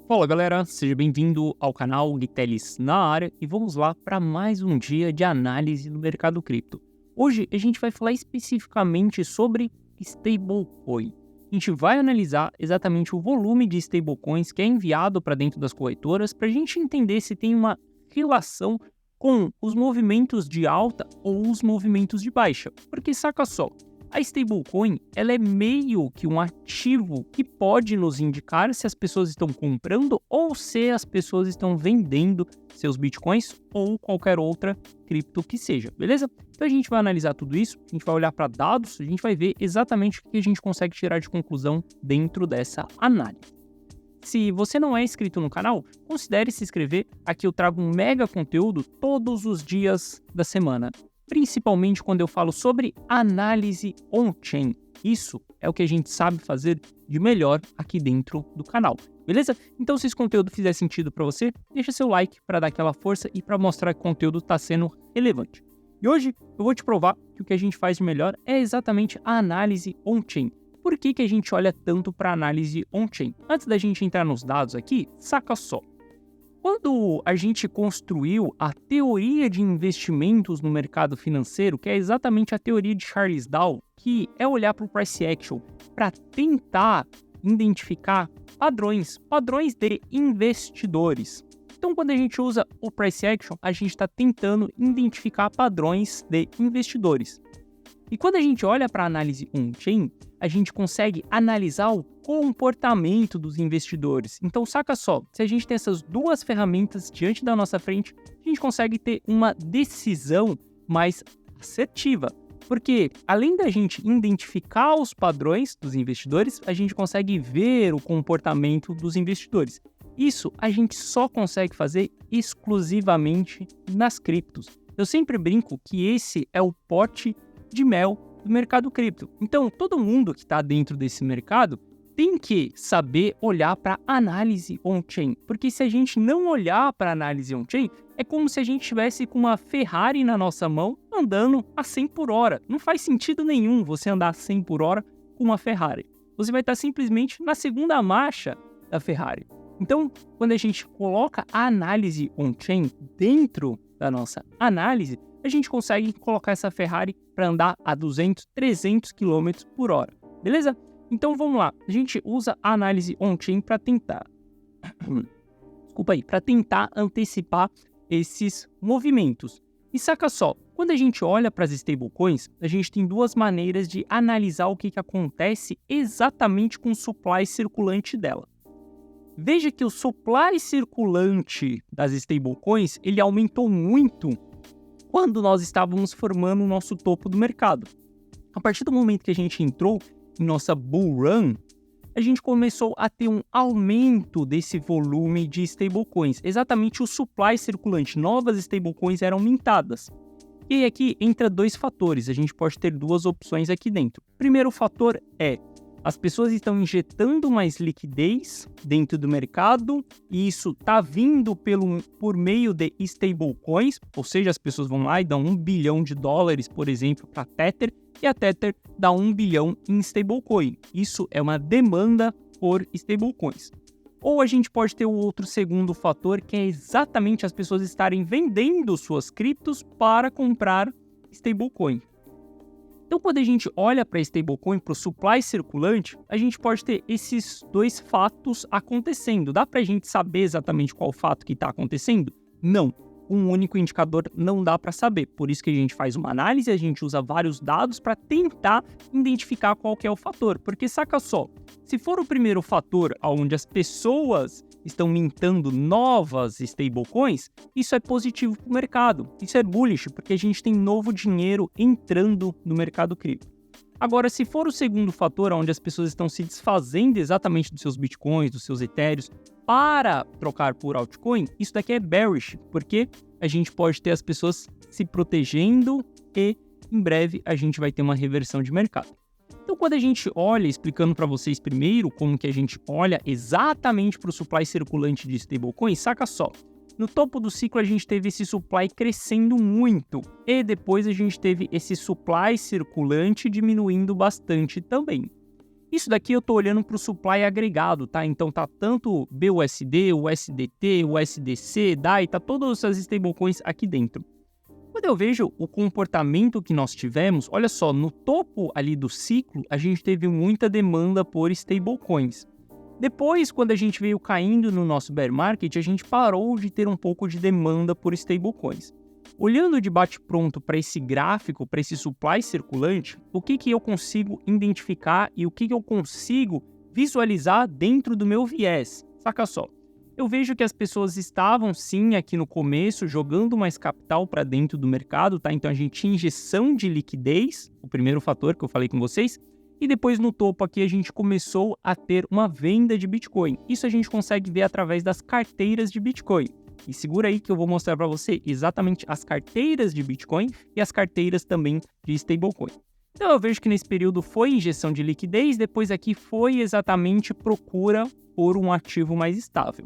Fala galera, seja bem-vindo ao canal Guitelis na área e vamos lá para mais um dia de análise no mercado cripto. Hoje a gente vai falar especificamente sobre stablecoin. A gente vai analisar exatamente o volume de stablecoins que é enviado para dentro das corretoras para a gente entender se tem uma relação com os movimentos de alta ou os movimentos de baixa. Porque saca só, a stablecoin ela é meio que um ativo que pode nos indicar se as pessoas estão comprando ou se as pessoas estão vendendo seus bitcoins ou qualquer outra cripto que seja, beleza? Então a gente vai analisar tudo isso, a gente vai olhar para dados, a gente vai ver exatamente o que a gente consegue tirar de conclusão dentro dessa análise. Se você não é inscrito no canal, considere se inscrever, aqui eu trago um mega conteúdo todos os dias da semana. Principalmente quando eu falo sobre análise on-chain. Isso é o que a gente sabe fazer de melhor aqui dentro do canal, beleza? Então se esse conteúdo fizer sentido para você, deixa seu like para dar aquela força e para mostrar que o conteúdo está sendo relevante. E hoje eu vou te provar que o que a gente faz de melhor é exatamente a análise on-chain. Por que a gente olha tanto para análise on-chain? Antes da gente entrar nos dados aqui, saca só. Quando a gente construiu a teoria de investimentos no mercado financeiro, que é exatamente a teoria de Charles Dow, que é olhar para o price action para tentar identificar padrões de investidores. Então, quando a gente usa o price action, a gente está tentando identificar padrões de investidores. E quando a gente olha para a análise on-chain, a gente consegue analisar o comportamento dos investidores. Então, saca só, se a gente tem essas duas ferramentas diante da nossa frente, a gente consegue ter uma decisão mais assertiva. Porque, além da gente identificar os padrões dos investidores, a gente consegue ver o comportamento dos investidores. Isso a gente só consegue fazer exclusivamente nas criptos. Eu sempre brinco que esse é o pote de mel do mercado cripto. Então, todo mundo que está dentro desse mercado tem que saber olhar para análise on-chain, porque se a gente não olhar para análise on-chain, é como se a gente estivesse com uma Ferrari na nossa mão andando a 100 por hora. Não faz sentido nenhum você andar a 100 por hora com uma Ferrari. Você vai estar simplesmente na segunda marcha da Ferrari. Então, quando a gente coloca a análise on-chain dentro da nossa análise, a gente consegue colocar essa Ferrari para andar a 200, 300 km por hora, beleza? Então vamos lá, a gente usa a análise on-chain para tentar, para tentar antecipar esses movimentos. E saca só, quando a gente olha para as stablecoins, a gente tem duas maneiras de analisar o que acontece exatamente com o supply circulante dela. Veja que o supply circulante das stablecoins, ele aumentou muito quando nós estávamos formando o nosso topo do mercado. A partir do momento que a gente entrou em nossa bull run, a gente começou a ter um aumento desse volume de stablecoins. Exatamente o supply circulante, novas stablecoins eram mintadas. E aí aqui entra dois fatores, a gente pode ter duas opções aqui dentro. O primeiro fator é as pessoas estão injetando mais liquidez dentro do mercado e isso está vindo por meio de stablecoins, ou seja, as pessoas vão lá e dão $1 bilhão, por exemplo, para a Tether, e a Tether dá 1 bilhão em stablecoin. Isso é uma demanda por stablecoins. Ou a gente pode ter o outro segundo fator, que é exatamente as pessoas estarem vendendo suas criptos para comprar stablecoin. Então, quando a gente olha para stablecoin, para o supply circulante, a gente pode ter esses dois fatos acontecendo. Dá para a gente saber exatamente qual fato que está acontecendo? Não. Um único indicador não dá para saber. Por isso que a gente faz uma análise, a gente usa vários dados para tentar identificar qual que é o fator. Porque saca só, se for o primeiro fator onde as pessoas estão mintando novas stablecoins, isso é positivo para o mercado. Isso é bullish, porque a gente tem novo dinheiro entrando no mercado cripto. Agora, se for o segundo fator, onde as pessoas estão se desfazendo exatamente dos seus bitcoins, dos seus etéreos, para trocar por altcoin, isso daqui é bearish, porque a gente pode ter as pessoas se protegendo e, em breve, a gente vai ter uma reversão de mercado. Então, quando a gente olha, explicando para vocês primeiro como que a gente olha exatamente para o supply circulante de stablecoin, saca só. No topo do ciclo, a gente teve esse supply crescendo muito e depois a gente teve esse supply circulante diminuindo bastante também. Isso daqui eu estou olhando para o supply agregado, tá? Então tá tanto BUSD, USDT, USDC, DAI, tá todas essas stablecoins aqui dentro. Quando eu vejo o comportamento que nós tivemos, olha só, no topo ali do ciclo, a gente teve muita demanda por stablecoins. Depois, quando a gente veio caindo no nosso bear market, a gente parou de ter um pouco de demanda por stablecoins. Olhando de bate-pronto para esse gráfico, para esse supply circulante, o que eu consigo identificar e o que eu consigo visualizar dentro do meu viés? Saca só, eu vejo que as pessoas estavam sim aqui no começo jogando mais capital para dentro do mercado, tá? Então a gente tinha injeção de liquidez, o primeiro fator que eu falei com vocês, e depois no topo aqui a gente começou a ter uma venda de Bitcoin. Isso a gente consegue ver através das carteiras de Bitcoin. E segura aí que eu vou mostrar para você exatamente as carteiras de Bitcoin e as carteiras também de stablecoin. Então eu vejo que nesse período foi injeção de liquidez, depois aqui foi exatamente procura por um ativo mais estável.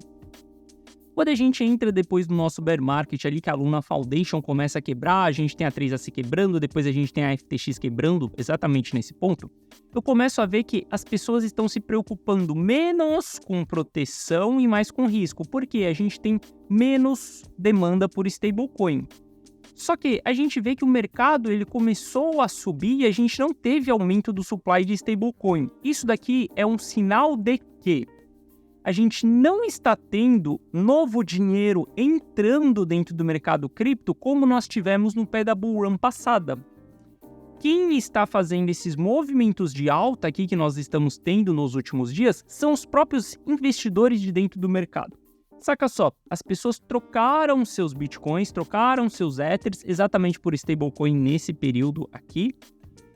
Quando a gente entra depois do nosso bear market ali, que a Luna Foundation começa a quebrar, a gente tem a 3AC quebrando, depois a gente tem a FTX quebrando, exatamente nesse ponto, eu começo a ver que as pessoas estão se preocupando menos com proteção e mais com risco, porque a gente tem menos demanda por stablecoin. Só que a gente vê que o mercado ele começou a subir e a gente não teve aumento do supply de stablecoin. Isso daqui é um sinal de que a gente não está tendo novo dinheiro entrando dentro do mercado cripto como nós tivemos no pé da bull run passada. Quem está fazendo esses movimentos de alta aqui que nós estamos tendo nos últimos dias são os próprios investidores de dentro do mercado. Saca só, as pessoas trocaram seus bitcoins, trocaram seus ethers exatamente por stablecoin nesse período aqui.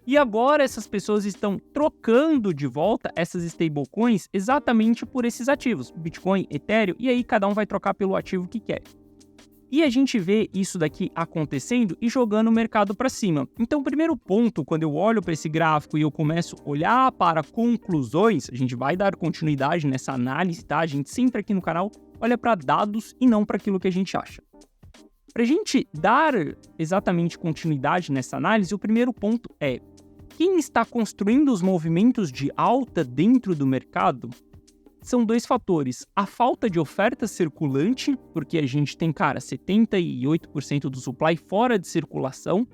E agora essas pessoas estão trocando de volta essas stablecoins exatamente por esses ativos, Bitcoin, Ethereum, e aí cada um vai trocar pelo ativo que quer. E a gente vê isso daqui acontecendo e jogando o mercado para cima. Então, o primeiro ponto, quando eu olho para esse gráfico e eu começo a olhar para conclusões, a gente vai dar continuidade nessa análise, tá? A gente sempre aqui no canal olha para dados e não para aquilo que a gente acha. Para a gente dar exatamente continuidade nessa análise, o primeiro ponto é: quem está construindo os movimentos de alta dentro do mercado são dois fatores. A falta de oferta circulante, porque a gente tem, 78% do supply fora de circulação,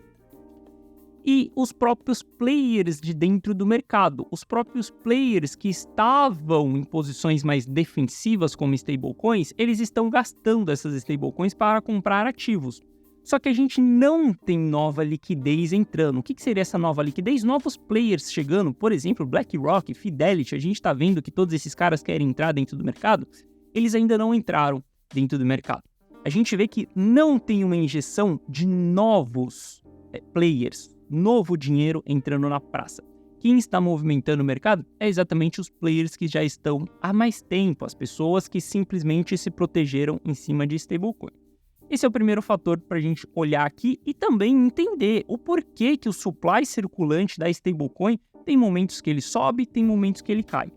e os próprios players de dentro do mercado. Os próprios players que estavam em posições mais defensivas como stablecoins, eles estão gastando essas stablecoins para comprar ativos. Só que a gente não tem nova liquidez entrando. O que seria essa nova liquidez? Novos players chegando, por exemplo, BlackRock, Fidelity, a gente está vendo que todos esses caras querem entrar dentro do mercado, eles ainda não entraram dentro do mercado. A gente vê que não tem uma injeção de novos players, novo dinheiro entrando na praça. Quem está movimentando o mercado é exatamente os players que já estão há mais tempo, as pessoas que simplesmente se protegeram em cima de stablecoin. Esse é o primeiro fator para a gente olhar aqui e também entender o porquê que o supply circulante da stablecoin tem momentos que ele sobe, tem momentos que ele cai.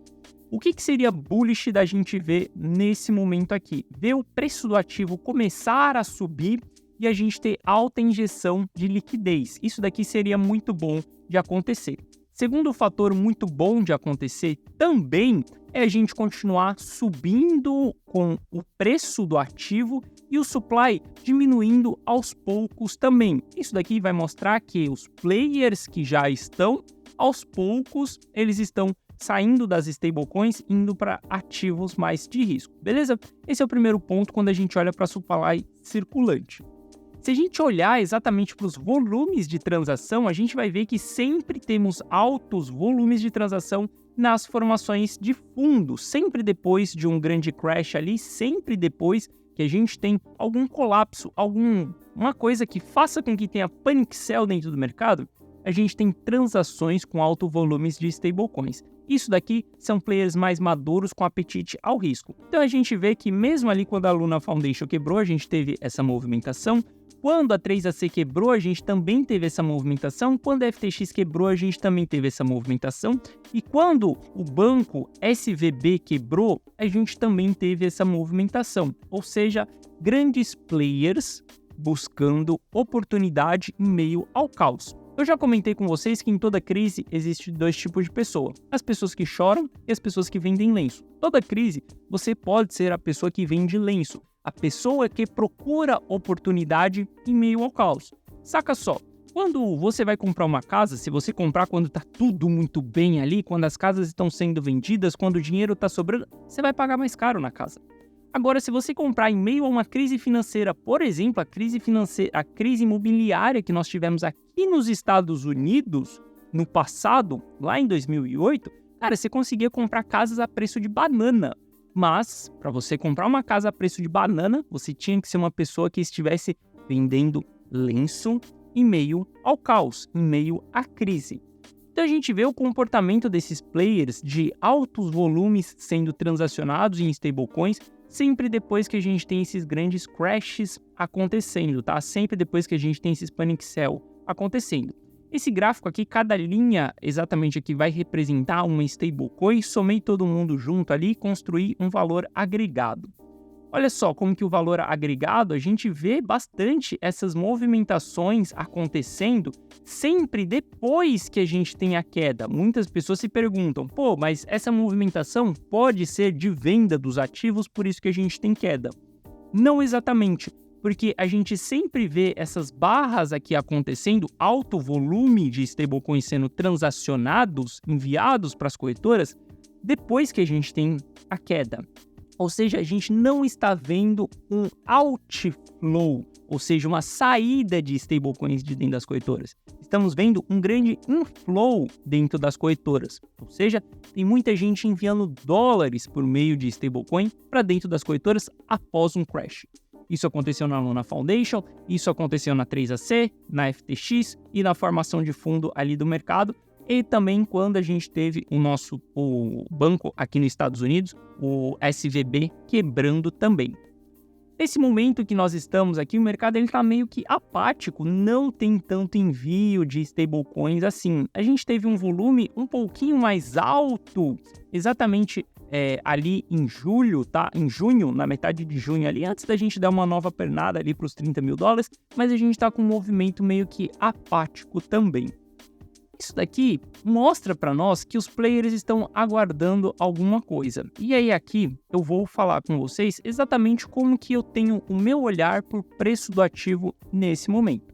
O que seria bullish da gente ver nesse momento aqui? Ver o preço do ativo começar a subir e a gente ter alta injeção de liquidez. Isso daqui seria muito bom de acontecer. Segundo fator muito bom de acontecer também é a gente continuar subindo com o preço do ativo e o supply diminuindo aos poucos também. Isso daqui vai mostrar que os players que já estão, aos poucos, eles estão saindo das stablecoins e indo para ativos mais de risco, beleza? Esse é o primeiro ponto quando a gente olha para supply circulante. Se a gente olhar exatamente para os volumes de transação, a gente vai ver que sempre temos altos volumes de transação nas formações de fundo, sempre depois de um grande crash ali, sempre depois que a gente tem algum colapso, uma coisa que faça com que tenha panic sell dentro do mercado, a gente tem transações com altos volumes de stablecoins. Isso daqui são players mais maduros com apetite ao risco. Então a gente vê que mesmo ali quando a Luna Foundation quebrou, a gente teve essa movimentação. Quando a 3AC quebrou, a gente também teve essa movimentação. Quando a FTX quebrou, a gente também teve essa movimentação. E quando o banco SVB quebrou, a gente também teve essa movimentação. Ou seja, grandes players buscando oportunidade em meio ao caos. Eu já comentei com vocês que em toda crise existe dois tipos de pessoa, as pessoas que choram e as pessoas que vendem lenço. Toda crise, você pode ser a pessoa que vende lenço, a pessoa que procura oportunidade em meio ao caos. Saca só, quando você vai comprar uma casa, se você comprar quando está tudo muito bem ali, quando as casas estão sendo vendidas, quando o dinheiro está sobrando, você vai pagar mais caro na casa. Agora, se você comprar em meio a uma crise financeira, por exemplo, a crise imobiliária que nós tivemos aqui nos Estados Unidos, no passado, lá em 2008, cara, você conseguia comprar casas a preço de banana. Mas, para você comprar uma casa a preço de banana, você tinha que ser uma pessoa que estivesse vendendo lenço em meio ao caos, em meio à crise. Então a gente vê o comportamento desses players de altos volumes sendo transacionados em stablecoins sempre depois que a gente tem esses grandes crashes acontecendo, tá? Sempre depois que a gente tem esses panic sell acontecendo. Esse gráfico aqui, cada linha exatamente aqui vai representar uma stablecoin, somei todo mundo junto ali e construir um valor agregado. Olha só como que o valor agregado, a gente vê bastante essas movimentações acontecendo sempre depois que a gente tem a queda. Muitas pessoas se perguntam, pô, mas essa movimentação pode ser de venda dos ativos, por isso que a gente tem queda. Não exatamente, porque a gente sempre vê essas barras aqui acontecendo, alto volume de stablecoins sendo transacionados, enviados para as corretoras, depois que a gente tem a queda. Ou seja, a gente não está vendo um outflow, ou seja, uma saída de stablecoins de dentro das corretoras. Estamos vendo um grande inflow dentro das corretoras. Ou seja, tem muita gente enviando dólares por meio de stablecoin para dentro das corretoras após um crash. Isso aconteceu na Luna Foundation, isso aconteceu na 3AC, na FTX e na formação de fundo ali do mercado. E também quando a gente teve o banco aqui nos Estados Unidos, o SVB, quebrando também. Nesse momento que nós estamos aqui, o mercado está meio que apático, não tem tanto envio de stablecoins assim. A gente teve um volume um pouquinho mais alto, exatamente ali em julho, tá? Em junho, na metade de junho ali, antes da gente dar uma nova pernada ali para os 30 mil dólares, mas a gente está com um movimento meio que apático também. Isso daqui mostra para nós que os players estão aguardando alguma coisa. E aí aqui eu vou falar com vocês exatamente como que eu tenho o meu olhar por preço do ativo nesse momento.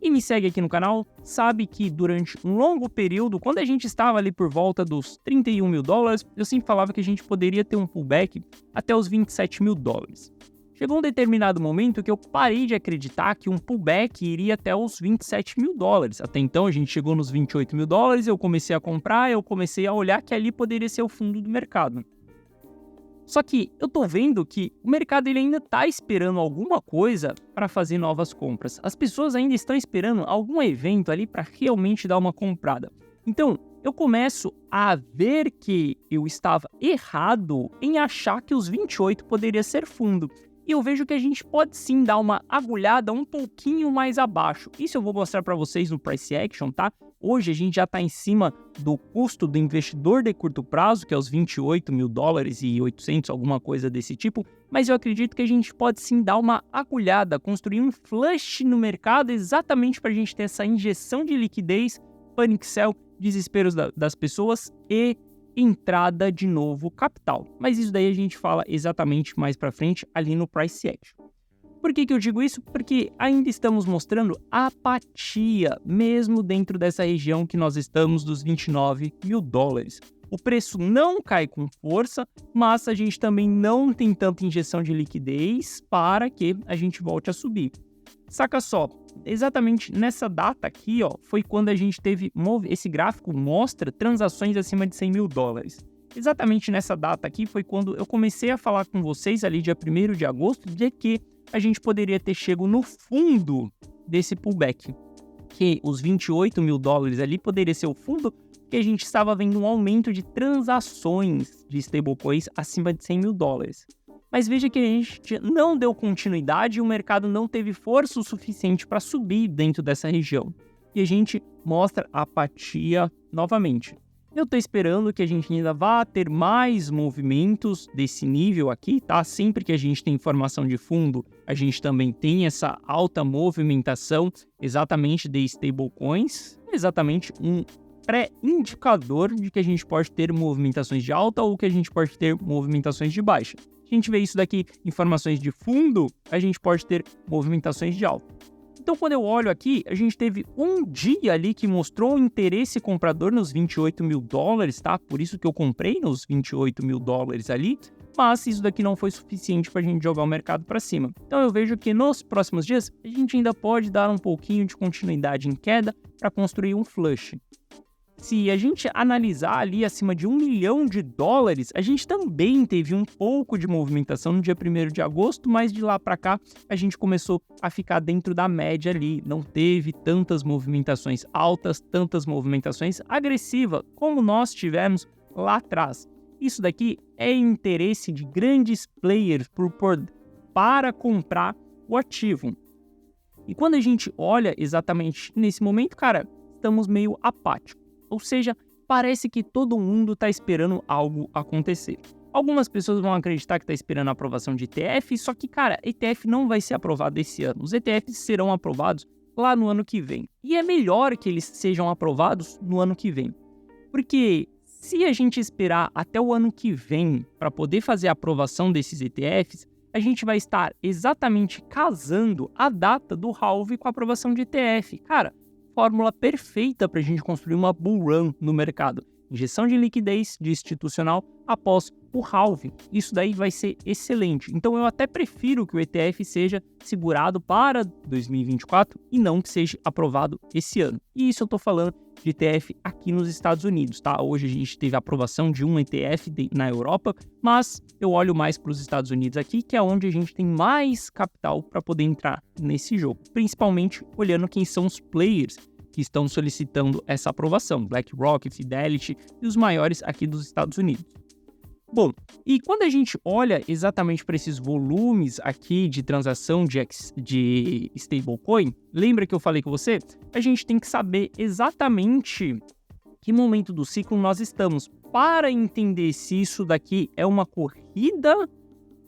E me segue aqui no canal, sabe que durante um longo período, quando a gente estava ali por volta dos 31 mil dólares, eu sempre falava que a gente poderia ter um pullback até os 27 mil dólares. Chegou um determinado momento que eu parei de acreditar que um pullback iria até os 27 mil dólares. Até então a gente chegou nos 28 mil dólares, eu comecei a comprar, eu comecei a olhar que ali poderia ser o fundo do mercado. Só que eu tô vendo que o mercado ele ainda tá esperando alguma coisa para fazer novas compras. As pessoas ainda estão esperando algum evento ali para realmente dar uma comprada. Então, eu começo a ver que eu estava errado em achar que os 28 poderia ser fundo. E eu vejo que a gente pode sim dar uma agulhada um pouquinho mais abaixo. Isso eu vou mostrar para vocês no Price Action, tá? Hoje a gente já está em cima do custo do investidor de curto prazo, que é os 28 mil dólares e 800, alguma coisa desse tipo. Mas eu acredito que a gente pode sim dar uma agulhada, construir um flush no mercado exatamente para a gente ter essa injeção de liquidez, panic sell, desesperos das pessoas e entrada de novo capital. Mas isso daí a gente fala exatamente mais para frente ali no Price Action. Por que eu digo isso? Porque ainda estamos mostrando apatia, mesmo dentro dessa região que nós estamos dos 29 mil dólares. O preço não cai com força, mas a gente também não tem tanta injeção de liquidez para que a gente volte a subir. Saca só, exatamente nessa data aqui, ó, foi quando a gente teve, esse gráfico mostra transações acima de 100 mil dólares. Exatamente nessa data aqui foi quando eu comecei a falar com vocês ali dia 1º de agosto de que a gente poderia ter chego no fundo desse pullback, que os 28 mil dólares ali poderia ser o fundo, que a gente estava vendo um aumento de transações de stablecoins acima de 100 mil dólares. Mas veja que a gente não deu continuidade e o mercado não teve força o suficiente para subir dentro dessa região. E a gente mostra apatia novamente. Eu tô esperando que a gente ainda vá ter mais movimentos desse nível aqui, tá? Sempre que a gente tem informação de fundo, a gente também tem essa alta movimentação exatamente de stablecoins, exatamente um pré-indicador de que a gente pode ter movimentações de alta ou que a gente pode ter movimentações de baixa. Se a gente vê isso daqui, informações de fundo, a gente pode ter movimentações de alta. Então, quando eu olho aqui, a gente teve um dia ali que mostrou interesse comprador nos 28 mil dólares, tá? Por isso que eu comprei nos 28 mil dólares ali, mas isso daqui não foi suficiente para a gente jogar o mercado para cima. Então, eu vejo que nos próximos dias, a gente ainda pode dar um pouquinho de continuidade em queda para construir um flush. Se a gente analisar ali acima de $1 milhão, a gente também teve um pouco de movimentação no dia 1º de agosto, mas de lá para cá a gente começou a ficar dentro da média ali, não teve tantas movimentações altas, tantas movimentações agressivas como nós tivemos lá atrás. Isso daqui é interesse de grandes players para comprar o ativo. E quando a gente olha exatamente nesse momento, cara, estamos meio apáticos. Ou seja, parece que todo mundo está esperando algo acontecer. Algumas pessoas vão acreditar que está esperando a aprovação de ETF, só que, cara, ETF não vai ser aprovado esse ano. Os ETFs serão aprovados lá no ano que vem. E é melhor que eles sejam aprovados no ano que vem. Porque se a gente esperar até o ano que vem para poder fazer a aprovação desses ETFs, a gente vai estar exatamente casando a data do halving com a aprovação de ETF. Cara, fórmula perfeita para a gente construir uma bull run no mercado. Injeção de liquidez de institucional após o halving. Isso daí vai ser excelente. Então eu até prefiro que o ETF seja segurado para 2024 e não que seja aprovado esse ano. E isso eu estou falando de ETF aqui nos Estados Unidos, tá? Hoje a gente teve a aprovação de um ETF na Europa, mas eu olho mais para os Estados Unidos aqui, que é onde a gente tem mais capital para poder entrar nesse jogo. Principalmente olhando quem são os players que estão solicitando essa aprovação, BlackRock, Fidelity e os maiores aqui dos Estados Unidos. Bom, e quando a gente olha exatamente para esses volumes aqui de transação de stablecoin, lembra que eu falei com você? A gente tem que saber exatamente que momento do ciclo nós estamos para entender se isso daqui é uma corrida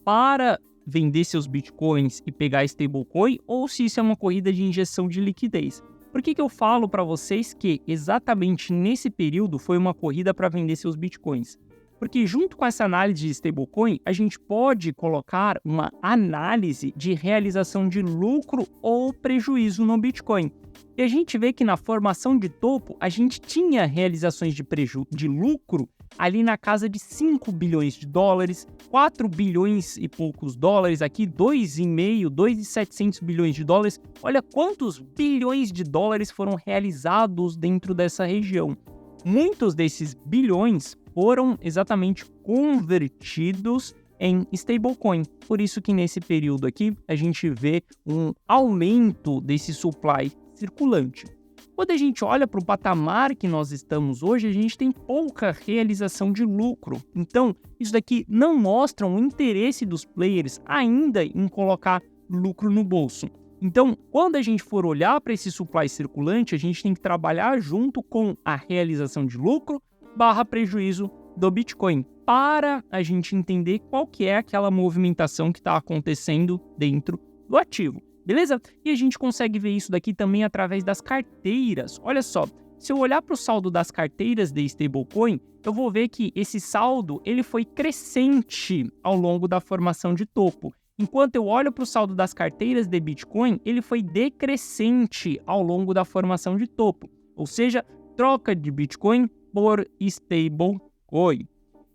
para vender seus bitcoins e pegar stablecoin ou se isso é uma corrida de injeção de liquidez. Por que eu falo para vocês que exatamente nesse período foi uma corrida para vender seus bitcoins? Porque junto com essa análise de stablecoin, a gente pode colocar uma análise de realização de lucro ou prejuízo no Bitcoin. E a gente vê que na formação de topo, a gente tinha realizações de lucro ali na casa de 5 bilhões de dólares, 4 bilhões e poucos dólares aqui, 2,5, 2,700 bilhões de dólares. Olha quantos bilhões de dólares foram realizados dentro dessa região. Muitos desses bilhões foram exatamente convertidos em stablecoin. Por isso que nesse período aqui a gente vê um aumento desse supply circulante. Quando a gente olha para o patamar que nós estamos hoje, a gente tem pouca realização de lucro. Então, isso daqui não mostra um interesse dos players ainda em colocar lucro no bolso. Então, quando a gente for olhar para esse supply circulante, a gente tem que trabalhar junto com a realização de lucro / prejuízo do Bitcoin, para a gente entender qual que é aquela movimentação que está acontecendo dentro do ativo, beleza? E a gente consegue ver isso daqui também através das carteiras. Olha só, se eu olhar para o saldo das carteiras de stablecoin, eu vou ver que esse saldo ele foi crescente ao longo da formação de topo. Enquanto eu olho para o saldo das carteiras de Bitcoin, ele foi decrescente ao longo da formação de topo, ou seja, troca de Bitcoin por stablecoin.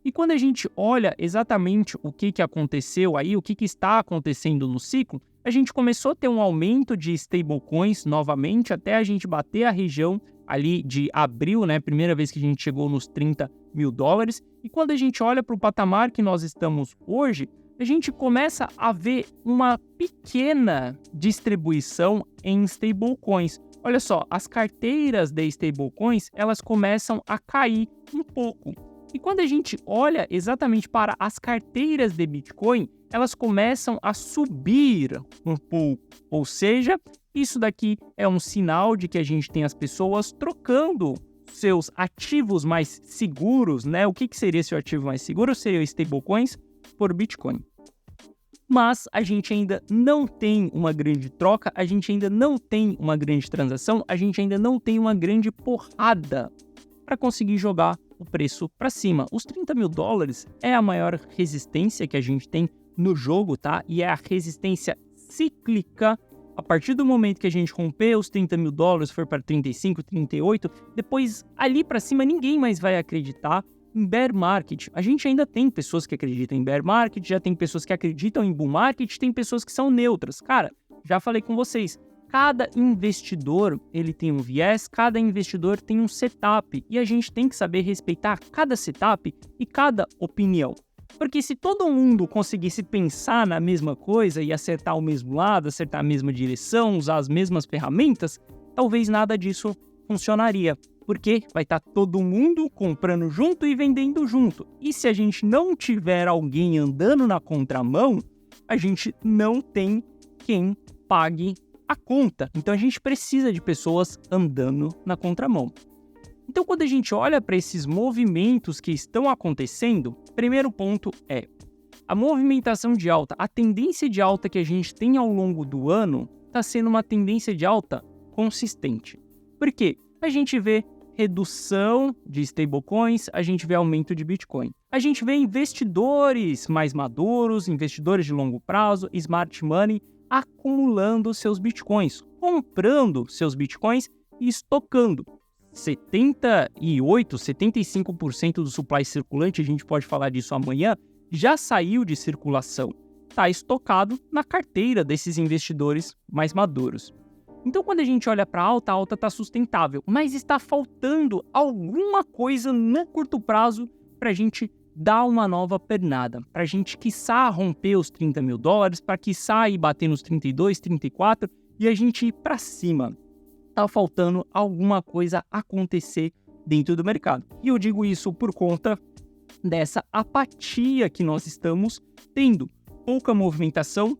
E quando a gente olha exatamente o que aconteceu aí, o que está acontecendo no ciclo, a gente começou a ter um aumento de stablecoins novamente até a gente bater a região ali de abril, né? Primeira vez que a gente chegou nos 30 mil dólares. E quando a gente olha para o patamar que nós estamos hoje, a gente começa a ver uma pequena distribuição em stablecoins. Olha só, as carteiras de stablecoins, elas começam a cair um pouco. E quando a gente olha exatamente para as carteiras de Bitcoin, elas começam a subir um pouco. Ou seja, isso daqui é um sinal de que a gente tem as pessoas trocando seus ativos mais seguros, né? O que seria seu ativo mais seguro? Seria stablecoins por Bitcoin. Mas a gente ainda não tem uma grande troca, a gente ainda não tem uma grande transação, a gente ainda não tem uma grande porrada para conseguir jogar o preço para cima. Os 30 mil dólares é a maior resistência que a gente tem no jogo, tá? E é a resistência cíclica. A partir do momento que a gente romper os 30 mil dólares, for para 35, 38, depois ali para cima ninguém mais vai acreditar em bear market. A gente ainda tem pessoas que acreditam em bear market, já tem pessoas que acreditam em bull market, tem pessoas que são neutras. Cara, já falei com vocês, cada investidor ele tem um viés, cada investidor tem um setup e a gente tem que saber respeitar cada setup e cada opinião. Porque se todo mundo conseguisse pensar na mesma coisa e acertar o mesmo lado, acertar a mesma direção, usar as mesmas ferramentas, talvez nada disso funcionaria. Porque vai estar todo mundo comprando junto e vendendo junto. E se a gente não tiver alguém andando na contramão, a gente não tem quem pague a conta. Então a gente precisa de pessoas andando na contramão. Então quando a gente olha para esses movimentos que estão acontecendo, primeiro ponto é a movimentação de alta, a tendência de alta que a gente tem ao longo do ano está sendo uma tendência de alta consistente. Por quê? A gente vê redução de stablecoins, a gente vê aumento de Bitcoin. A gente vê investidores mais maduros, investidores de longo prazo, smart money, acumulando seus Bitcoins, comprando seus Bitcoins e estocando. 75% do supply circulante, a gente pode falar disso amanhã, já saiu de circulação. Está estocado na carteira desses investidores mais maduros. Então, quando a gente olha para a alta está sustentável, mas está faltando alguma coisa no curto prazo para a gente dar uma nova pernada, para a gente, quiçá, romper os 30 mil dólares, para quiçá ir bater nos 32, 34 e a gente ir para cima. Está faltando alguma coisa acontecer dentro do mercado. E eu digo isso por conta dessa apatia que nós estamos tendo. Pouca movimentação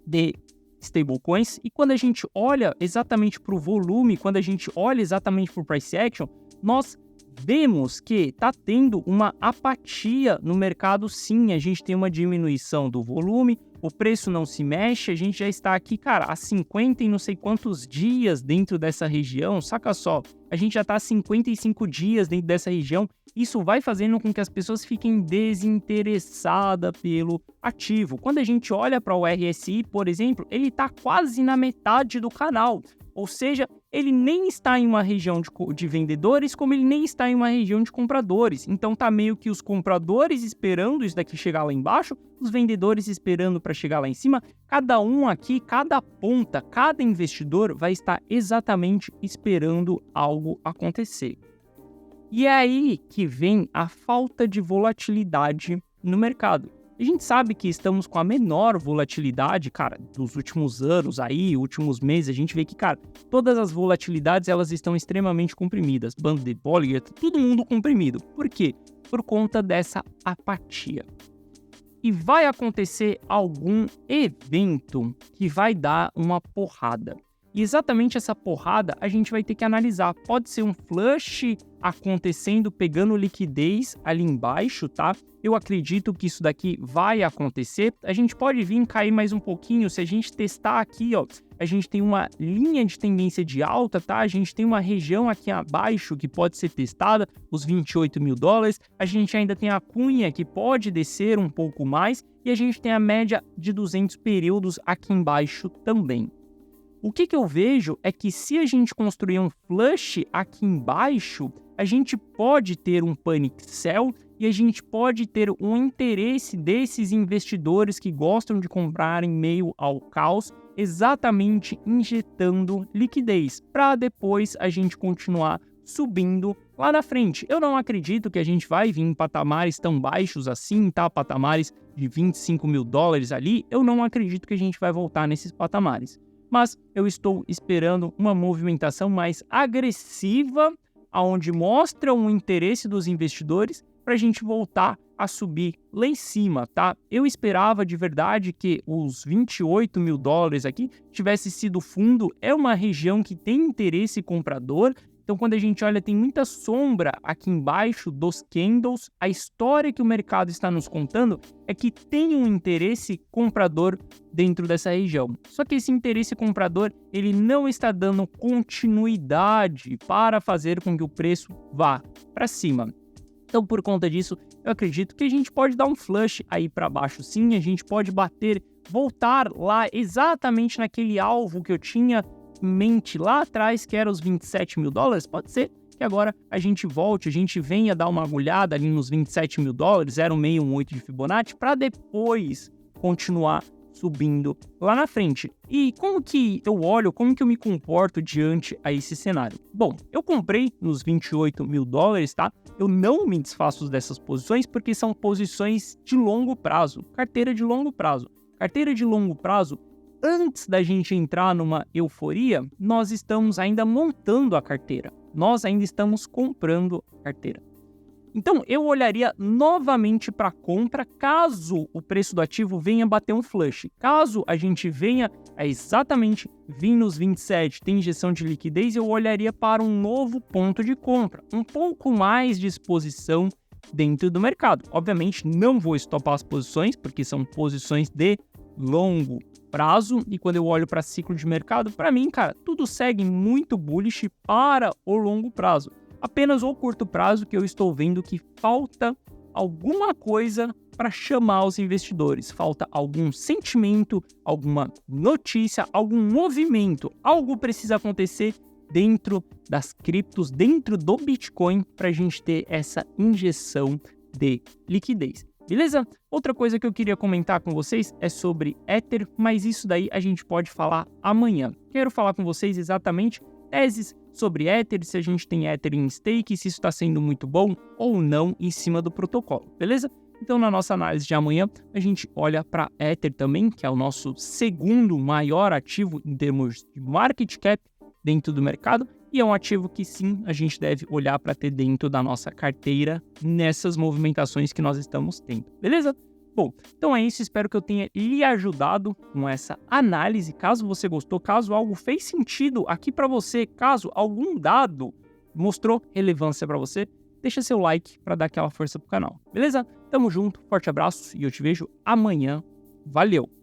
de stablecoins, e quando a gente olha exatamente para o volume, quando a gente olha exatamente para o price action, nós vemos que está tendo uma apatia no mercado sim, a gente tem uma diminuição do volume, o preço não se mexe, a gente já está aqui, cara, há 50 e não sei quantos dias dentro dessa região, saca só, a gente já está há 55 dias dentro dessa região, isso vai fazendo com que as pessoas fiquem desinteressadas pelo ativo. Quando a gente olha para o RSI, por exemplo, ele está quase na metade do canal, ou seja, ele nem está em uma região de vendedores, como ele nem está em uma região de compradores. Então tá meio que os compradores esperando isso daqui chegar lá embaixo, os vendedores esperando para chegar lá em cima. Cada um aqui, cada ponta, cada investidor vai estar exatamente esperando algo acontecer. E é aí que vem a falta de volatilidade no mercado. A gente sabe que estamos com a menor volatilidade, cara, dos últimos anos aí, últimos meses, a gente vê que, cara, todas as volatilidades, elas estão extremamente comprimidas. Bando de Bollinger, todo mundo comprimido. Por quê? Por conta dessa apatia. E vai acontecer algum evento que vai dar uma porrada. E exatamente essa porrada a gente vai ter que analisar. Pode ser um flush acontecendo, pegando liquidez ali embaixo, tá? Eu acredito que isso daqui vai acontecer. A gente pode vir cair mais um pouquinho. Se a gente testar aqui, ó, a gente tem uma linha de tendência de alta, tá? A gente tem uma região aqui abaixo que pode ser testada, os 28 mil dólares. A gente ainda tem a cunha que pode descer um pouco mais. E a gente tem a média de 200 períodos aqui embaixo também. O que eu vejo é que se a gente construir um flush aqui embaixo, a gente pode ter um panic sell e a gente pode ter um interesse desses investidores que gostam de comprar em meio ao caos, exatamente injetando liquidez, para depois a gente continuar subindo lá na frente. Eu não acredito que a gente vai vir em patamares tão baixos assim, tá? Patamares de 25 mil dólares ali, eu não acredito que a gente vai voltar nesses patamares. Mas eu estou esperando uma movimentação mais agressiva, onde mostra um interesse dos investidores para a gente voltar a subir lá em cima, tá? Eu esperava de verdade que os 28 mil dólares aqui tivesse sido fundo, é uma região que tem interesse comprador, Então, quando a gente olha, tem muita sombra aqui embaixo dos candles. A história que o mercado está nos contando é que tem um interesse comprador dentro dessa região. Só que esse interesse comprador, ele não está dando continuidade para fazer com que o preço vá para cima. Então, por conta disso, eu acredito que a gente pode dar um flush aí para baixo sim, a gente pode voltar lá exatamente naquele alvo que eu tinha mente lá atrás, que era os 27 mil dólares, pode ser que agora a gente volte, a gente venha dar uma agulhada ali nos 27 mil dólares, 0,618 de Fibonacci, para depois continuar subindo lá na frente. E como que eu olho, como que eu me comporto diante a esse cenário? Bom, eu comprei nos 28 mil dólares, tá? Eu não me desfaço dessas posições porque são posições de longo prazo, carteira de longo prazo. Carteira de longo prazo, antes da gente entrar numa euforia, nós estamos ainda montando a carteira. Nós ainda estamos comprando a carteira. Então, eu olharia novamente para a compra caso o preço do ativo venha bater um flush. Caso a gente venha a exatamente vir nos 27, tem injeção de liquidez, eu olharia para um novo ponto de compra. Um pouco mais de exposição dentro do mercado. Obviamente, não vou estopar as posições, porque são posições de longo prazo, e quando eu olho para ciclo de mercado, para mim, cara, tudo segue muito bullish para o longo prazo. Apenas o curto prazo que eu estou vendo que falta alguma coisa para chamar os investidores, falta algum sentimento, alguma notícia, algum movimento, algo precisa acontecer dentro das criptos, dentro do Bitcoin, para a gente ter essa injeção de liquidez. Beleza? Outra coisa que eu queria comentar com vocês é sobre Ether, mas isso daí a gente pode falar amanhã. Quero falar com vocês exatamente teses sobre Ether, se a gente tem Ether em stake, se isso está sendo muito bom ou não em cima do protocolo, beleza? Então, na nossa análise de amanhã, a gente olha para Ether também, que é o nosso segundo maior ativo em termos de market cap dentro do mercado, e é um ativo que sim, a gente deve olhar para ter dentro da nossa carteira nessas movimentações que nós estamos tendo, beleza? Bom, então é isso, espero que eu tenha lhe ajudado com essa análise. Caso você gostou, caso algo fez sentido aqui para você, caso algum dado mostrou relevância para você, deixa seu like para dar aquela força pro canal, beleza? Tamo junto, forte abraço e eu te vejo amanhã. Valeu!